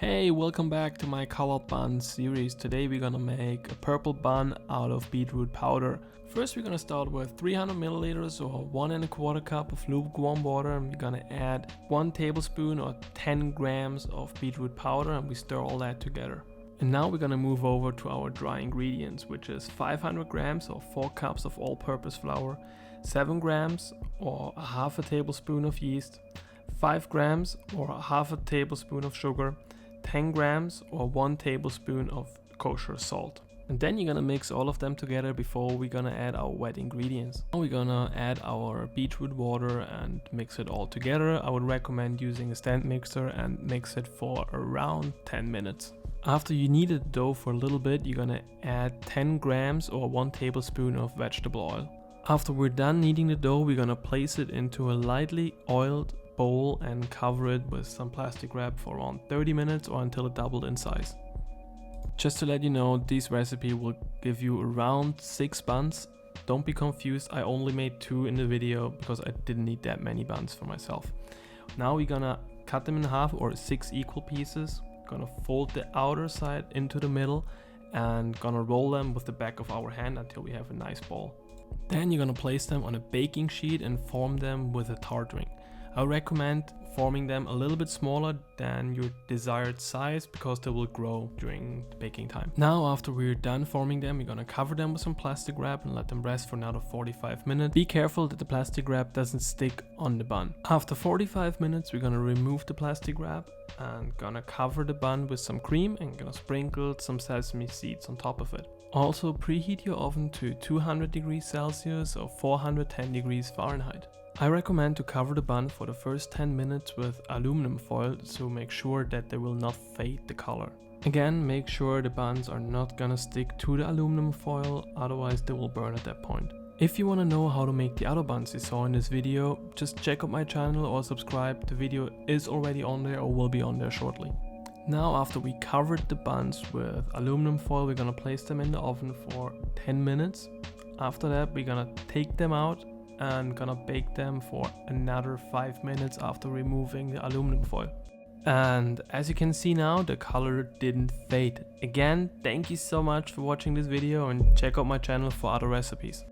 Hey, welcome back to my colored bun series. Today we're gonna make a purple bun out of beetroot powder. First we're gonna start with 300 milliliters or 1¼ cup of lukewarm water, and we're gonna add 1 tablespoon or 10 grams of beetroot powder, and we stir all that together. And now we're gonna move over to our dry ingredients, which is 500 grams or 4 cups of all-purpose flour, 7 grams or a half a tablespoon of yeast, 5 grams or a half a tablespoon of sugar, 10 grams or 1 tablespoon of kosher salt. And then you're gonna mix all of them together before we're gonna add our wet ingredients. Now we're gonna add our beetroot water and mix it all together. I would recommend using a stand mixer and mix it for around 10 minutes. After you kneaded the dough for a little bit, you're gonna add 10 grams or 1 tablespoon of vegetable oil. After we're done kneading the dough, we're gonna place it into a lightly oiled bowl and cover it with some plastic wrap for around 30 minutes or until it doubled in size. Just to let you know, this recipe will give you around 6 buns. Don't be confused, I only made 2 in the video because I didn't need that many buns for myself. Now we're gonna cut them in half or 6 equal pieces. Gonna fold the outer side into the middle and gonna roll them with the back of our hand until we have a nice ball. Then you're gonna place them on a baking sheet and form them with a tart ring. I recommend forming them a little bit smaller than your desired size because they will grow during the baking time. Now after we're done forming them, we're gonna cover them with some plastic wrap and let them rest for another 45 minutes. Be careful that the plastic wrap doesn't stick on the bun. After 45 minutes, we're gonna remove the plastic wrap and gonna cover the bun with some cream and gonna sprinkle some sesame seeds on top of it. Also preheat your oven to 200 degrees Celsius or 410 degrees Fahrenheit. I recommend to cover the bun for the first 10 minutes with aluminum foil to make sure that they will not fade the color. Again, make sure the buns are not gonna stick to the aluminum foil, otherwise they will burn at that point. If you want to know how to make the other buns you saw in this video, just check out my channel or subscribe. The video is already on there or will be on there shortly. Now after we covered the buns with aluminum foil, we're gonna place them in the oven for 10 minutes. After that, we're gonna take them out and gonna bake them for another 5 minutes after removing the aluminum foil. And as you can see now, the color didn't fade. Again, thank you so much for watching this video and check out my channel for other recipes.